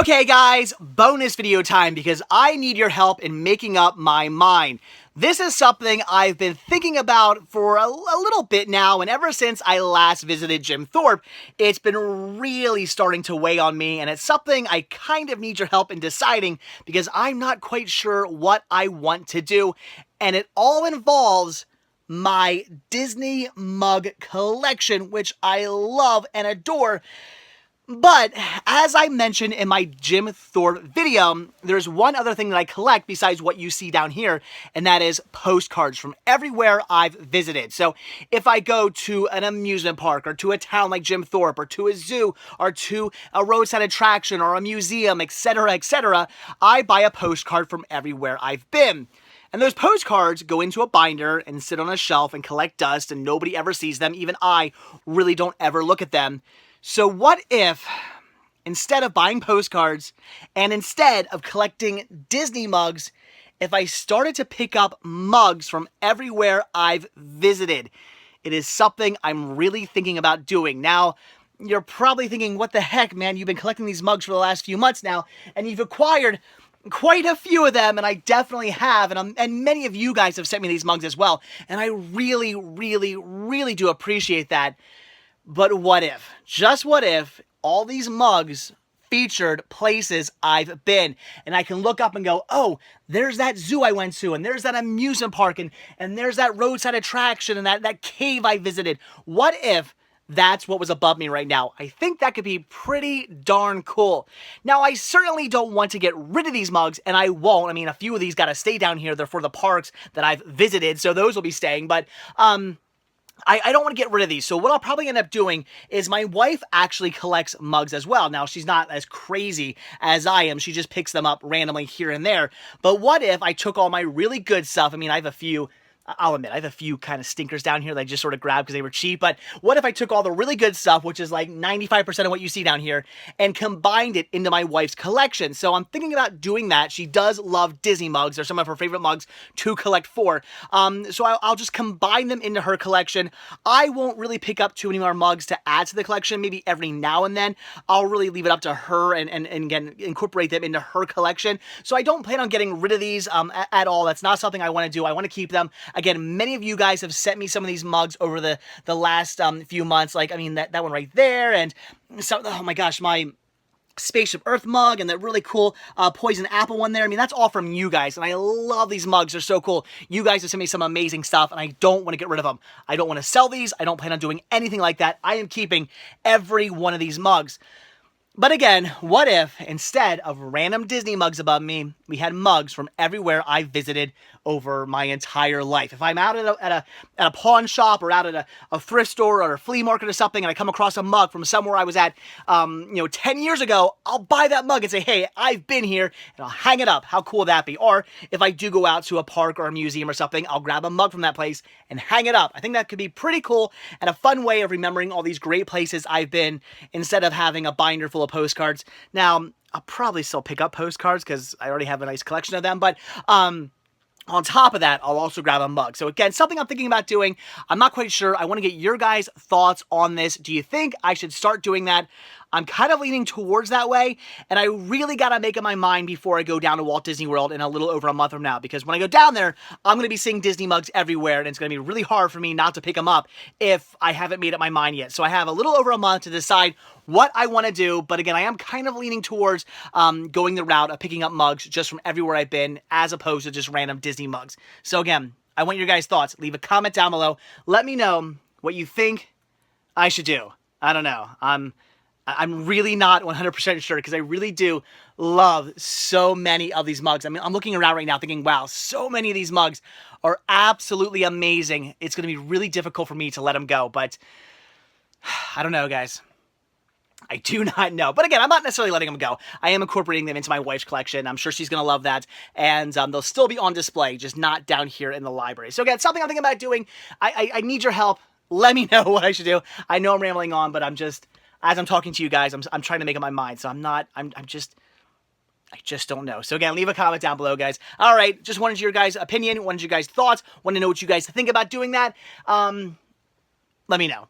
Okay guys, bonus video time because I need your help in making up my mind. This is something I've been thinking about for a little bit now, and ever since I last visited Jim Thorpe, it's been really starting to weigh on me, and it's something I kind of need your help in deciding because I'm not quite sure what I want to do, and it all involves my Disney mug collection, which I love and adore. But, as I mentioned in my Jim Thorpe video, there's one other thing that I collect besides what you see down here, and that is postcards from everywhere I've visited. So, if I go to an amusement park, or to a town like Jim Thorpe, or to a zoo, or to a roadside attraction, or a museum, etc., I buy a postcard from everywhere I've been. And those postcards go into a binder and sit on a shelf and collect dust, and nobody ever sees them. Even I really don't ever look at them. So what if, instead of buying postcards, and instead of collecting Disney mugs, if I started to pick up mugs from everywhere I've visited? It is something I'm really thinking about doing. Now, you're probably thinking, what the heck, man? You've been collecting these mugs for the last few months now, and you've acquired quite a few of them, and I definitely have, and many of you guys have sent me these mugs as well, and I really, really, really do appreciate that. But what if, just what if, all these mugs featured places I've been, and I can look up and go, oh, there's that zoo I went to, and there's that amusement park, and there's that roadside attraction, and that cave I visited. What if that's what was above me right now? I think that could be pretty darn cool. Now, I certainly don't want to get rid of these mugs, and I won't. I mean, a few of these gotta stay down here. They're for the parks that I've visited, so those will be staying, but, I don't want to get rid of these, so what I'll probably end up doing is my wife actually collects mugs as well. Now, she's not as crazy as I am. She just picks them up randomly here and there. But what if I took all my really good stuff? I mean, I have a few... I'll admit, I have a few kind of stinkers down here that I just sort of grabbed because they were cheap, but what if I took all the really good stuff, which is like 95% of what you see down here, and combined it into my wife's collection? So I'm thinking about doing that. She does love Disney mugs. They're some of her favorite mugs to collect for. So I'll just combine them into her collection. I won't really pick up too many more mugs to add to the collection. Maybe every now and then. I'll really leave it up to her and again, incorporate them into her collection. So I don't plan on getting rid of these at all. That's not something I want to do. I want to keep them. Again, many of you guys have sent me some of these mugs over the last few months. Like, I mean, that one right there, and so, oh my gosh, my Spaceship Earth mug, and that really cool Poison Apple one there. I mean, that's all from you guys, and I love these mugs. They're so cool. You guys have sent me some amazing stuff, and I don't want to get rid of them. I don't want to sell these. I don't plan on doing anything like that. I am keeping every one of these mugs. But again, what if, instead of random Disney mugs above me, we had mugs from everywhere I visited over my entire life? If I'm out at a pawn shop, or out at a thrift store, or a flea market or something, and I come across a mug from somewhere I was at, 10 years ago, I'll buy that mug and say, hey, I've been here, and I'll hang it up. How cool would that be? Or if I do go out to a park or a museum or something, I'll grab a mug from that place and hang it up. I think that could be pretty cool and a fun way of remembering all these great places I've been, instead of having a binder full of postcards. Now, I'll probably still pick up postcards because I already have a nice collection of them, but on top of that, I'll also grab a mug. So again, something I'm thinking about doing. I'm not quite sure. I want to get your guys' thoughts on this. Do you think I should start doing that? I'm kind of leaning towards that way, and I really got to make up my mind before I go down to Walt Disney World in a little over a month from now, because when I go down there, I'm going to be seeing Disney mugs everywhere, and it's going to be really hard for me not to pick them up if I haven't made up my mind yet. So I have a little over a month to decide what I want to do, but again, I am kind of leaning towards going the route of picking up mugs just from everywhere I've been, as opposed to just random Disney mugs. So again, I want your guys' thoughts. Leave a comment down below. Let me know what you think I should do. I don't know. I'm really not 100% sure, because I really do love so many of these mugs. I mean, I'm looking around right now thinking, wow, so many of these mugs are absolutely amazing. It's going to be really difficult for me to let them go, but I don't know, guys. I do not know. But again, I'm not necessarily letting them go. I am incorporating them into my wife's collection. I'm sure she's going to love that. And they'll still be on display, just not down here in the library. So again, something I'm thinking about doing. I need your help. Let me know what I should do. I know I'm rambling on, but I'm just... as I'm talking to you guys, I'm trying to make up my mind, so I just don't know. So again, leave a comment down below, guys. All right, just wanted your guys' opinion, wanted your guys' thoughts, wanted to know what you guys think about doing that. Let me know.